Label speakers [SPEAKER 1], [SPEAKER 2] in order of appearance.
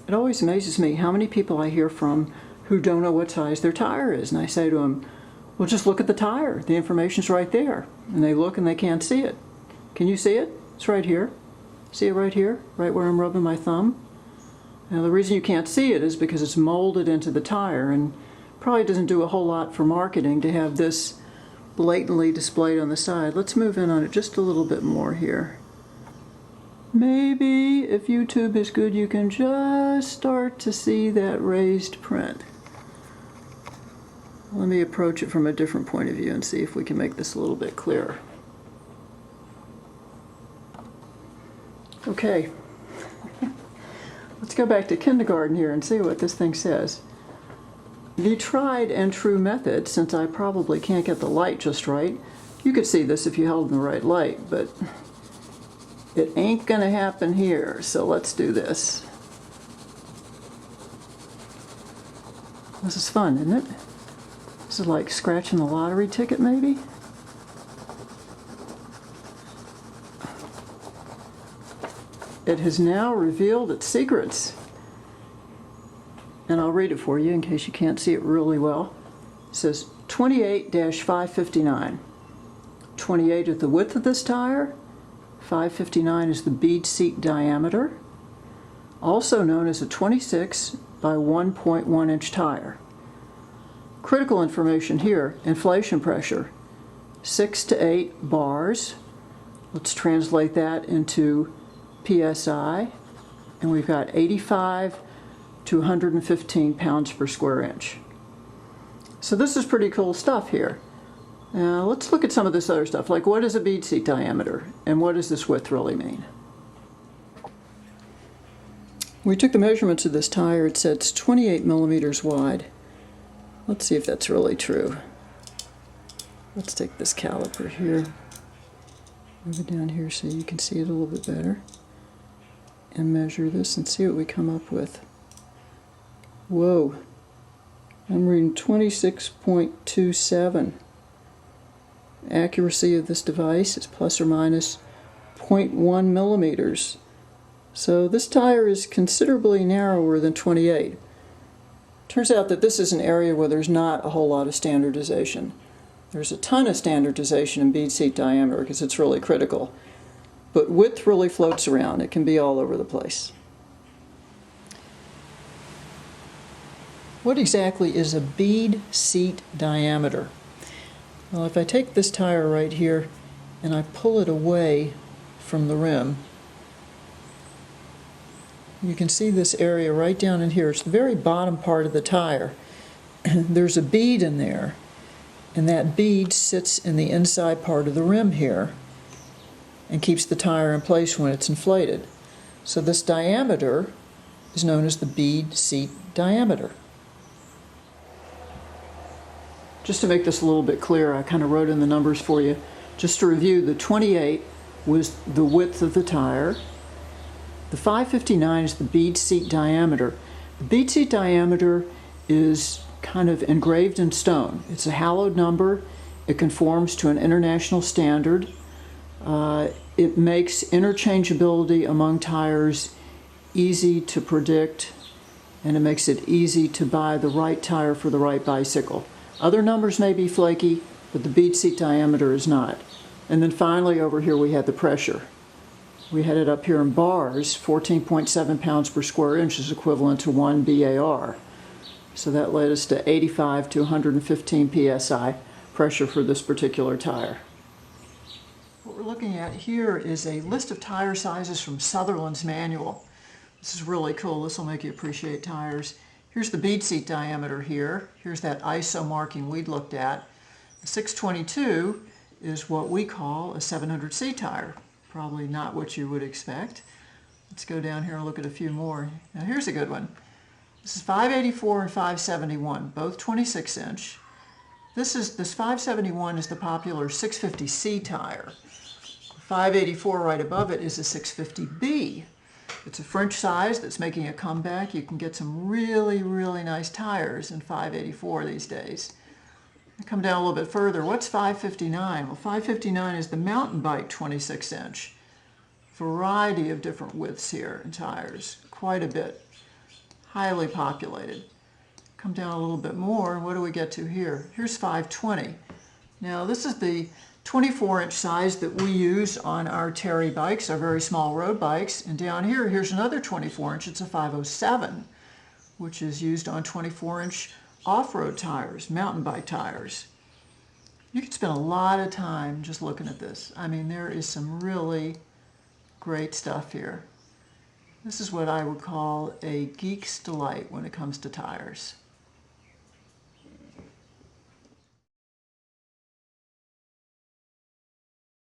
[SPEAKER 1] It always amazes me how many people I hear from who don't know what size their tire is. And I say to them, well, just look at the tire. The information's right there. And they look and they can't see it. Can you see it? It's right here. See it right here? Right where I'm rubbing my thumb? Now the reason you can't see it is because it's molded into the tire, and probably doesn't do a whole lot for marketing to have this blatantly displayed on the side. Let's move in on it just a little bit more here. Maybe if YouTube is good, you can just start to see that raised print. Let me approach it from a different point of view and see if we can make this a little bit clearer. Okay, let's go back to kindergarten here and see what this thing says. The tried and true method, since I probably can't get the light just right, you could see this if you held in the right light, but it ain't gonna happen here, so let's do this. This is fun, isn't it? This is like scratching the lottery ticket, maybe? It has now revealed its secrets. And I'll read it for you in case you can't see it really well. It says 28-559. 28 is the width of this tire. 559 is the bead seat diameter, also known as a 26 by 1.1 inch tire. Critical information here: inflation pressure, 6 to 8 bars. Let's translate that into PSI, and we've got 85 to 115 pounds per square inch. So this is pretty cool stuff here. Now let's look at some of this other stuff, like what is a bead seat diameter and what does this width really mean? We took the measurements of this tire. It said it's 28 millimeters wide. Let's see if that's really true. Let's take this caliper here, move it down here so you can see it a little bit better, and measure this and see what we come up with. Whoa, I'm reading 26.27. Accuracy of this device is plus or minus 0.1 millimeters. So this tire is considerably narrower than 28. Turns out that this is an area where there's not a whole lot of standardization. There's a ton of standardization in bead seat diameter because it's really critical. But width really floats around. It can be all over the place. What exactly is a bead seat diameter? Well, if I take this tire right here and I pull it away from the rim, you can see this area right down in here. It's the very bottom part of the tire. There's a bead in there, and that bead sits in the inside part of the rim here and keeps the tire in place when it's inflated. So this diameter is known as the bead seat diameter. Just to make this a little bit clearer, I kind of wrote in the numbers for you. Just to review, the 28 was the width of the tire. The 559 is the bead seat diameter. The bead seat diameter is kind of engraved in stone. It's a hallowed number. It conforms to an international standard. It makes interchangeability among tires easy to predict, and it makes it easy to buy the right tire for the right bicycle. Other numbers may be flaky, but the bead seat diameter is not. And then finally over here we had the pressure. We had it up here in bars. 14.7 pounds per square inch is equivalent to 1 BAR. So that led us to 85 to 115 PSI pressure for this particular tire. What we're looking at here is a list of tire sizes from Sutherland's manual. This is really cool. This will make you appreciate tires. Here's the bead seat diameter here. Here's that ISO marking we'd looked at. The 622 is what we call a 700C tire. Probably not what you would expect. Let's go down here and look at a few more. Now here's a good one. This is 584 and 571, both 26 inch. This 571 is the popular 650C tire. The 584 right above it is a 650B. It's a French size that's making a comeback. You can get some really, really nice tires in 584 these days. Come down a little bit further. What's 559? Well, 559 is the mountain bike 26 inch. Variety of different widths here in tires, quite a bit. highly populated. Come down a little bit more, what do we get to here? Here's 520. Now this is the 24-inch size that we use on our Terry bikes, our very small road bikes. And down here, here's another 24-inch. It's a 507, which is used on 24-inch off-road tires, mountain bike tires. You could spend a lot of time just looking at this. I mean, there is some really great stuff here. This is what I would call a geek's delight when it comes to tires.